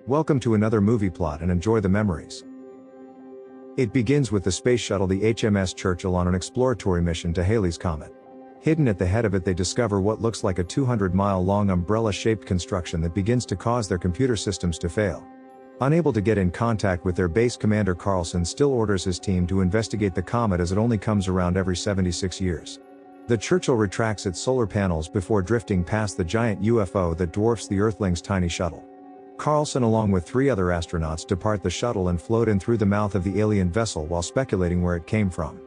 Welcome to another movie plot and enjoy the memories. It begins with the space shuttle the HMS Churchill on an exploratory mission to Halley's Comet. Hidden at the head of it they discover what looks like a 200-mile-long umbrella-shaped construction that begins to cause their computer systems to fail. Unable to get in contact with their base commander, Carlsen still orders his team to investigate the comet as it only comes around every 76 years. The Churchill retracts its solar panels before drifting past the giant UFO that dwarfs the Earthling's tiny shuttle. Carlsen along with 3 other astronauts depart the shuttle and float in through the mouth of the alien vessel while speculating where it came from.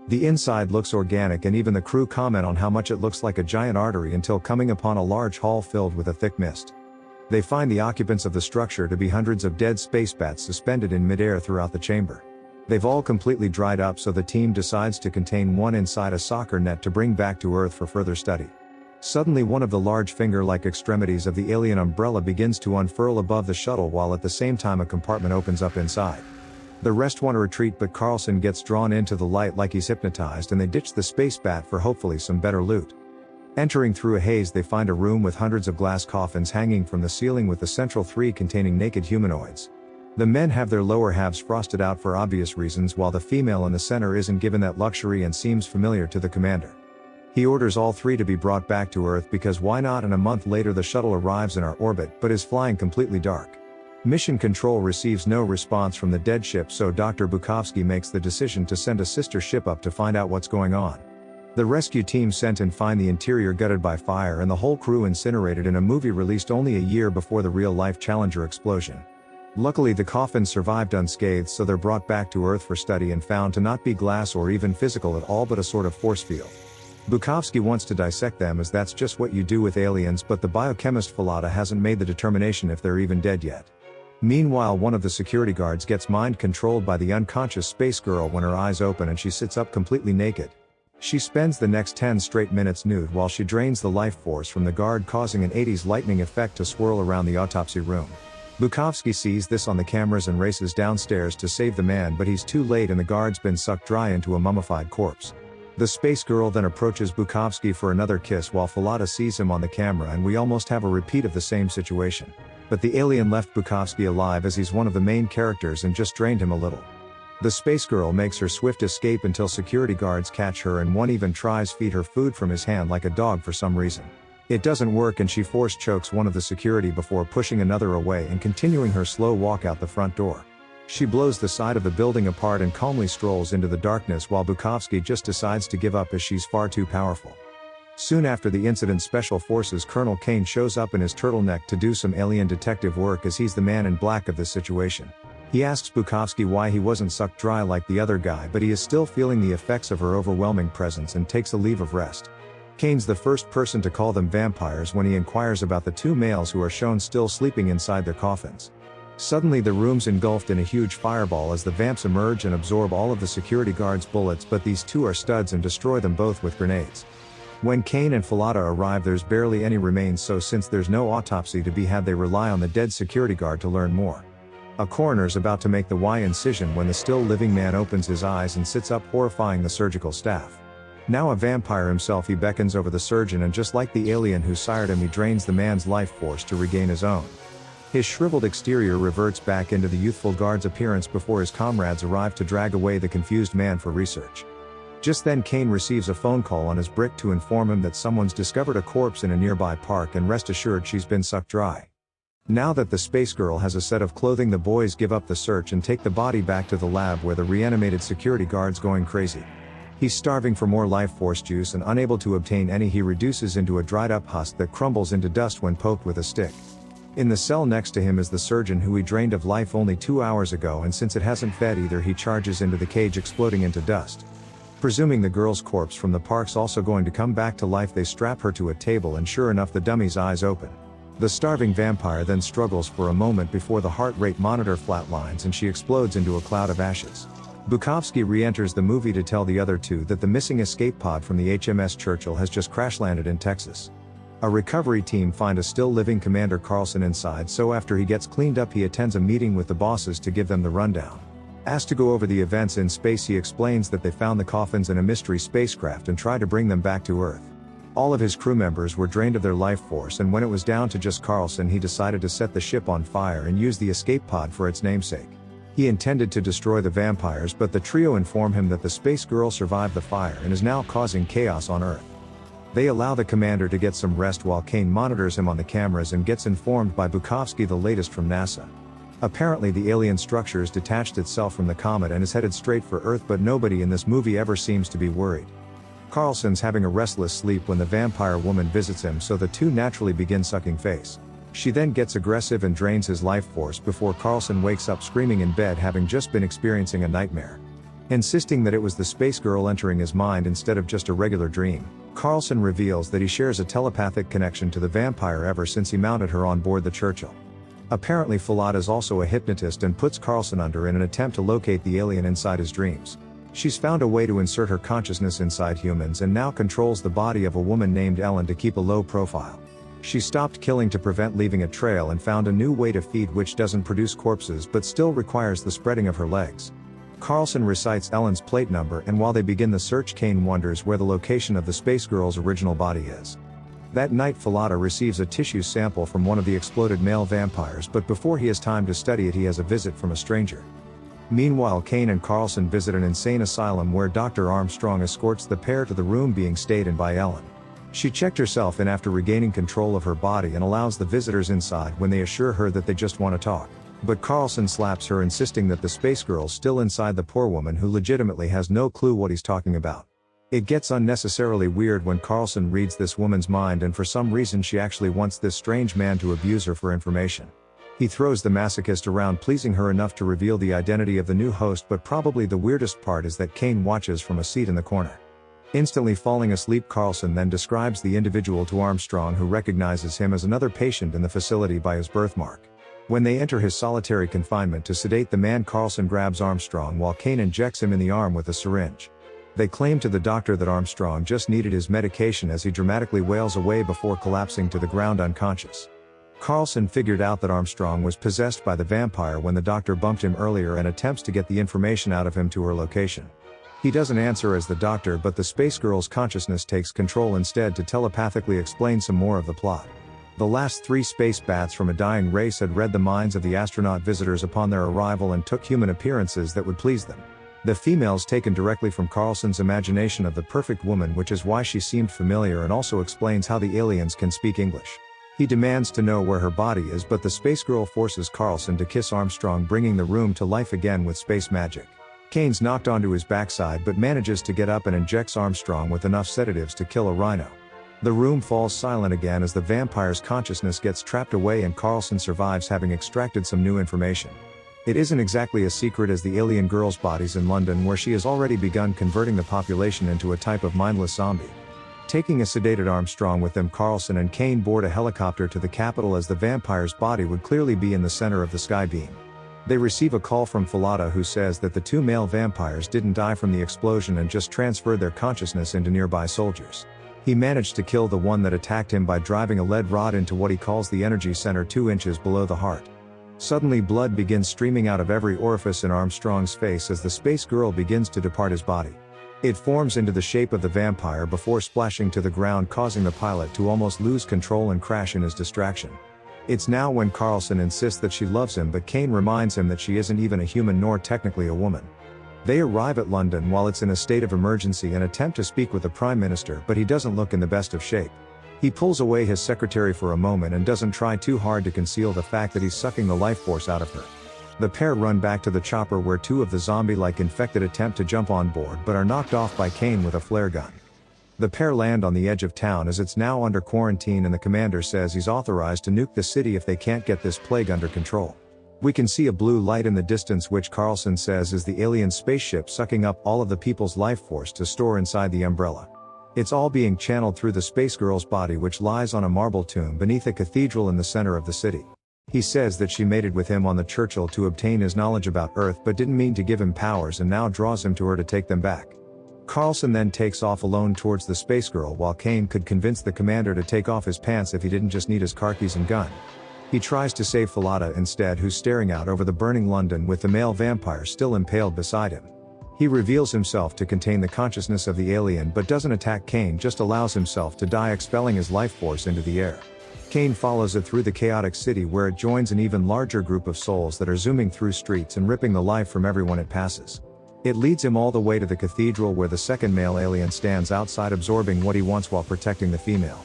The inside looks organic and even the crew comment on how much it looks like a giant artery until coming upon a large hall filled with a thick mist. They find the occupants of the structure to be hundreds of dead space bats suspended in midair throughout the chamber. They've all completely dried up, so the team decides to contain one inside a soccer net to bring back to Earth for further study. Suddenly one of the large finger-like extremities of the alien umbrella begins to unfurl above the shuttle while at the same time a compartment opens up inside. The rest want to retreat, but Carlsen gets drawn into the light like he's hypnotized and they ditch the space bat for hopefully some better loot. Entering through a haze they find a room with hundreds of glass coffins hanging from the ceiling with the central 3 containing naked humanoids. The men have their lower halves frosted out for obvious reasons while the female in the center isn't given that luxury and seems familiar to the commander. He orders all 3 to be brought back to Earth because why not, and a month later the shuttle arrives in our orbit but is flying completely dark. Mission Control receives no response from the dead ship, so Dr. Bukovsky makes the decision to send a sister ship up to find out what's going on. The rescue team sent in find the interior gutted by fire and the whole crew incinerated in a movie released only a year before the real-life Challenger explosion. Luckily the coffins survived unscathed, so they're brought back to Earth for study and found to not be glass or even physical at all but a sort of force field. Bukovsky wants to dissect them as that's just what you do with aliens, but the biochemist Fallada hasn't made the determination if they're even dead yet. Meanwhile one of the security guards gets mind-controlled by the unconscious space girl when her eyes open and she sits up completely naked. She spends the next 10 straight minutes nude while she drains the life force from the guard, causing an 80s lightning effect to swirl around the autopsy room. Bukovsky sees this on the cameras and races downstairs to save the man, but he's too late and the guard's been sucked dry into a mummified corpse. The space girl then approaches Bukovsky for another kiss while Fallada sees him on the camera, and we almost have a repeat of the same situation. But the alien left Bukovsky alive as he's one of the main characters and just drained him a little. The space girl makes her swift escape until security guards catch her, and one even tries feed her food from his hand like a dog for some reason. It doesn't work and she force chokes one of the security before pushing another away and continuing her slow walk out the front door. She blows the side of the building apart and calmly strolls into the darkness while Bukovsky just decides to give up as she's far too powerful. Soon after the incident, Special Forces Colonel Caine shows up in his turtleneck to do some alien detective work as he's the man in black of this situation. He asks Bukovsky why he wasn't sucked dry like the other guy, but he is still feeling the effects of her overwhelming presence and takes a leave of rest. Caine's the first person to call them vampires when he inquires about the 2 males who are shown still sleeping inside their coffins. Suddenly the room's engulfed in a huge fireball as the vamps emerge and absorb all of the security guards' bullets, but these 2 are studs and destroy them both with grenades. When Caine and Fallada arrive there's barely any remains, so since there's no autopsy to be had they rely on the dead security guard to learn more. A coroner's about to make the Y incision when the still living man opens his eyes and sits up, horrifying the surgical staff. Now a vampire himself, he beckons over the surgeon and just like the alien who sired him he drains the man's life force to regain his own. His shriveled exterior reverts back into the youthful guard's appearance before his comrades arrive to drag away the confused man for research. Just then Caine receives a phone call on his brick to inform him that someone's discovered a corpse in a nearby park, and rest assured she's been sucked dry. Now that the space girl has a set of clothing, the boys give up the search and take the body back to the lab where the reanimated security guard's going crazy. He's starving for more life force juice and unable to obtain any, he reduces into a dried up husk that crumbles into dust when poked with a stick. In the cell next to him is the surgeon who he drained of life only 2 hours ago, and since it hasn't fed either he charges into the cage, exploding into dust. Presuming the girl's corpse from the park's also going to come back to life, they strap her to a table and sure enough the dummy's eyes open. The starving vampire then struggles for a moment before the heart rate monitor flatlines and she explodes into a cloud of ashes. Bukovsky re-enters the movie to tell the other 2 that the missing escape pod from the HMS Churchill has just crash-landed in Texas. A recovery team find a still living Commander Carlsen inside, so after he gets cleaned up he attends a meeting with the bosses to give them the rundown. Asked to go over the events in space, he explains that they found the coffins in a mystery spacecraft and try to bring them back to Earth. All of his crew members were drained of their life force, and when it was down to just Carlsen, he decided to set the ship on fire and use the escape pod for its namesake. He intended to destroy the vampires, but the trio inform him that the space girl survived the fire and is now causing chaos on Earth. They allow the commander to get some rest while Caine monitors him on the cameras and gets informed by Bukovsky, the latest from NASA. Apparently the alien structures detached itself from the comet and is headed straight for Earth, but nobody in this movie ever seems to be worried. Carlsen's having a restless sleep when the vampire woman visits him, so the two naturally begin sucking face. She then gets aggressive and drains his life force before Carlsen wakes up screaming in bed, having just been experiencing a nightmare. Insisting that it was the space girl entering his mind instead of just a regular dream, Carlsen reveals that he shares a telepathic connection to the vampire ever since he mounted her on board the Churchill. Apparently Fallada is also a hypnotist and puts Carlsen under in an attempt to locate the alien inside his dreams. She's found a way to insert her consciousness inside humans and now controls the body of a woman named Ellen to keep a low profile. She stopped killing to prevent leaving a trail and found a new way to feed, which doesn't produce corpses but still requires the spreading of her legs. Carlsen recites Ellen's plate number, and while they begin the search, Caine wonders where the location of the space girl's original body is. That night Fallada receives a tissue sample from one of the exploded male vampires, but before he has time to study it, he has a visit from a stranger. Meanwhile, Caine and Carlsen visit an insane asylum where Dr. Armstrong escorts the pair to the room being stayed in by Ellen. She checked herself in after regaining control of her body and allows the visitors inside when they assure her that they just want to talk. But Carlsen slaps her, insisting that the space girl's still inside the poor woman, who legitimately has no clue what he's talking about. It gets unnecessarily weird when Carlsen reads this woman's mind, and for some reason she actually wants this strange man to abuse her for information. He throws the masochist around, pleasing her enough to reveal the identity of the new host, but probably the weirdest part is that Caine watches from a seat in the corner. Instantly falling asleep, Carlsen then describes the individual to Armstrong, who recognizes him as another patient in the facility by his birthmark. When they enter his solitary confinement to sedate the man, Carlsen grabs Armstrong while Caine injects him in the arm with a syringe. They claim to the doctor that Armstrong just needed his medication as he dramatically wails away before collapsing to the ground unconscious. Carlsen figured out that Armstrong was possessed by the vampire when the doctor bumped him earlier and attempts to get the information out of him to her location. He doesn't answer as the doctor, but the space girl's consciousness takes control instead to telepathically explain some more of the plot. The last 3 space bats from a dying race had read the minds of the astronaut visitors upon their arrival and took human appearances that would please them. The females taken directly from Carlsen's imagination of the perfect woman, which is why she seemed familiar, and also explains how the aliens can speak English. He demands to know where her body is, but the space girl forces Carlsen to kiss Armstrong, bringing the room to life again with space magic. Caine's knocked onto his backside but manages to get up and injects Armstrong with enough sedatives to kill a rhino. The room falls silent again as the vampire's consciousness gets trapped away and Carlsen survives, having extracted some new information. It isn't exactly a secret, as the alien girl's body's in London, where she has already begun converting the population into a type of mindless zombie. Taking a sedated Armstrong with them, Carlsen and Caine board a helicopter to the capital, as the vampire's body would clearly be in the center of the sky beam. They receive a call from Fallada, who says that the 2 male vampires didn't die from the explosion and just transferred their consciousness into nearby soldiers. He managed to kill the one that attacked him by driving a lead rod into what he calls the energy center 2 inches below the heart. Suddenly blood begins streaming out of every orifice in Armstrong's face as the space girl begins to depart his body. It forms into the shape of the vampire before splashing to the ground, causing the pilot to almost lose control and crash in his distraction. It's now when Carlsen insists that she loves him, but Caine reminds him that she isn't even a human nor technically a woman. They arrive at London while it's in a state of emergency and attempt to speak with the Prime Minister, but he doesn't look in the best of shape. He pulls away his secretary for a moment and doesn't try too hard to conceal the fact that he's sucking the life force out of her. The pair run back to the chopper, where 2 of the zombie-like infected attempt to jump on board but are knocked off by Caine with a flare gun. The pair land on the edge of town as it's now under quarantine, and the commander says he's authorized to nuke the city if they can't get this plague under control. We can see a blue light in the distance, which Carlsen says is the alien spaceship sucking up all of the people's life force to store inside the umbrella. It's all being channeled through the space girl's body, which lies on a marble tomb beneath a cathedral in the center of the city. He says that she mated with him on the Churchill to obtain his knowledge about Earth, but didn't mean to give him powers, and now draws him to her to take them back. Carlsen then takes off alone towards the space girl, while Caine could convince the commander to take off his pants if he didn't just need his car keys and gun. He tries to save Fallada instead, who's staring out over the burning London with the male vampire still impaled beside him. He reveals himself to contain the consciousness of the alien but doesn't attack Caine, just allows himself to die, expelling his life force into the air. Caine follows it through the chaotic city where it joins an even larger group of souls that are zooming through streets and ripping the life from everyone it passes. It leads him all the way to the cathedral where the second male alien stands outside, absorbing what he wants while protecting the female.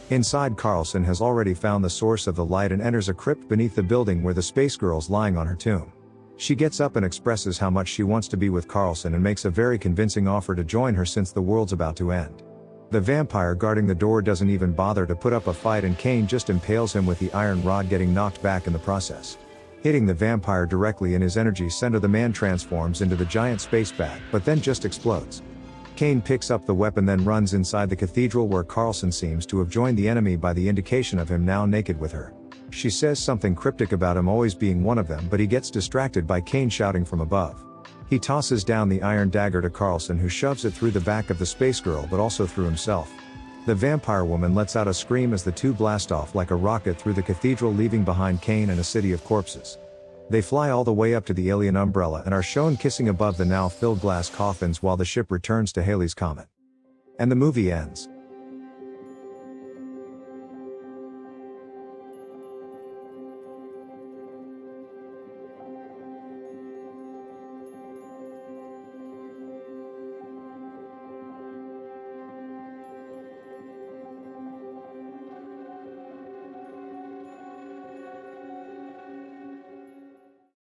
Inside, Carlsen has already found the source of the light and enters a crypt beneath the building where the space girl's lying on her tomb. She gets up and expresses how much she wants to be with Carlsen and makes a very convincing offer to join her since the world's about to end. The vampire guarding the door doesn't even bother to put up a fight, and Caine just impales him with the iron rod, getting knocked back in the process. Hitting the vampire directly in his energy center, the man transforms into the giant space bat, but then just explodes. Caine picks up the weapon, then runs inside the cathedral where Carlsen seems to have joined the enemy by the indication of him now naked with her. She says something cryptic about him always being one of them, but he gets distracted by Caine shouting from above. He tosses down the iron dagger to Carlsen, who shoves it through the back of the space girl but also through himself. The vampire woman lets out a scream as the two blast off like a rocket through the cathedral, leaving behind Caine and a city of corpses. They fly all the way up to the alien umbrella and are shown kissing above the now filled glass coffins while the ship returns to Halley's Comet. And the movie ends.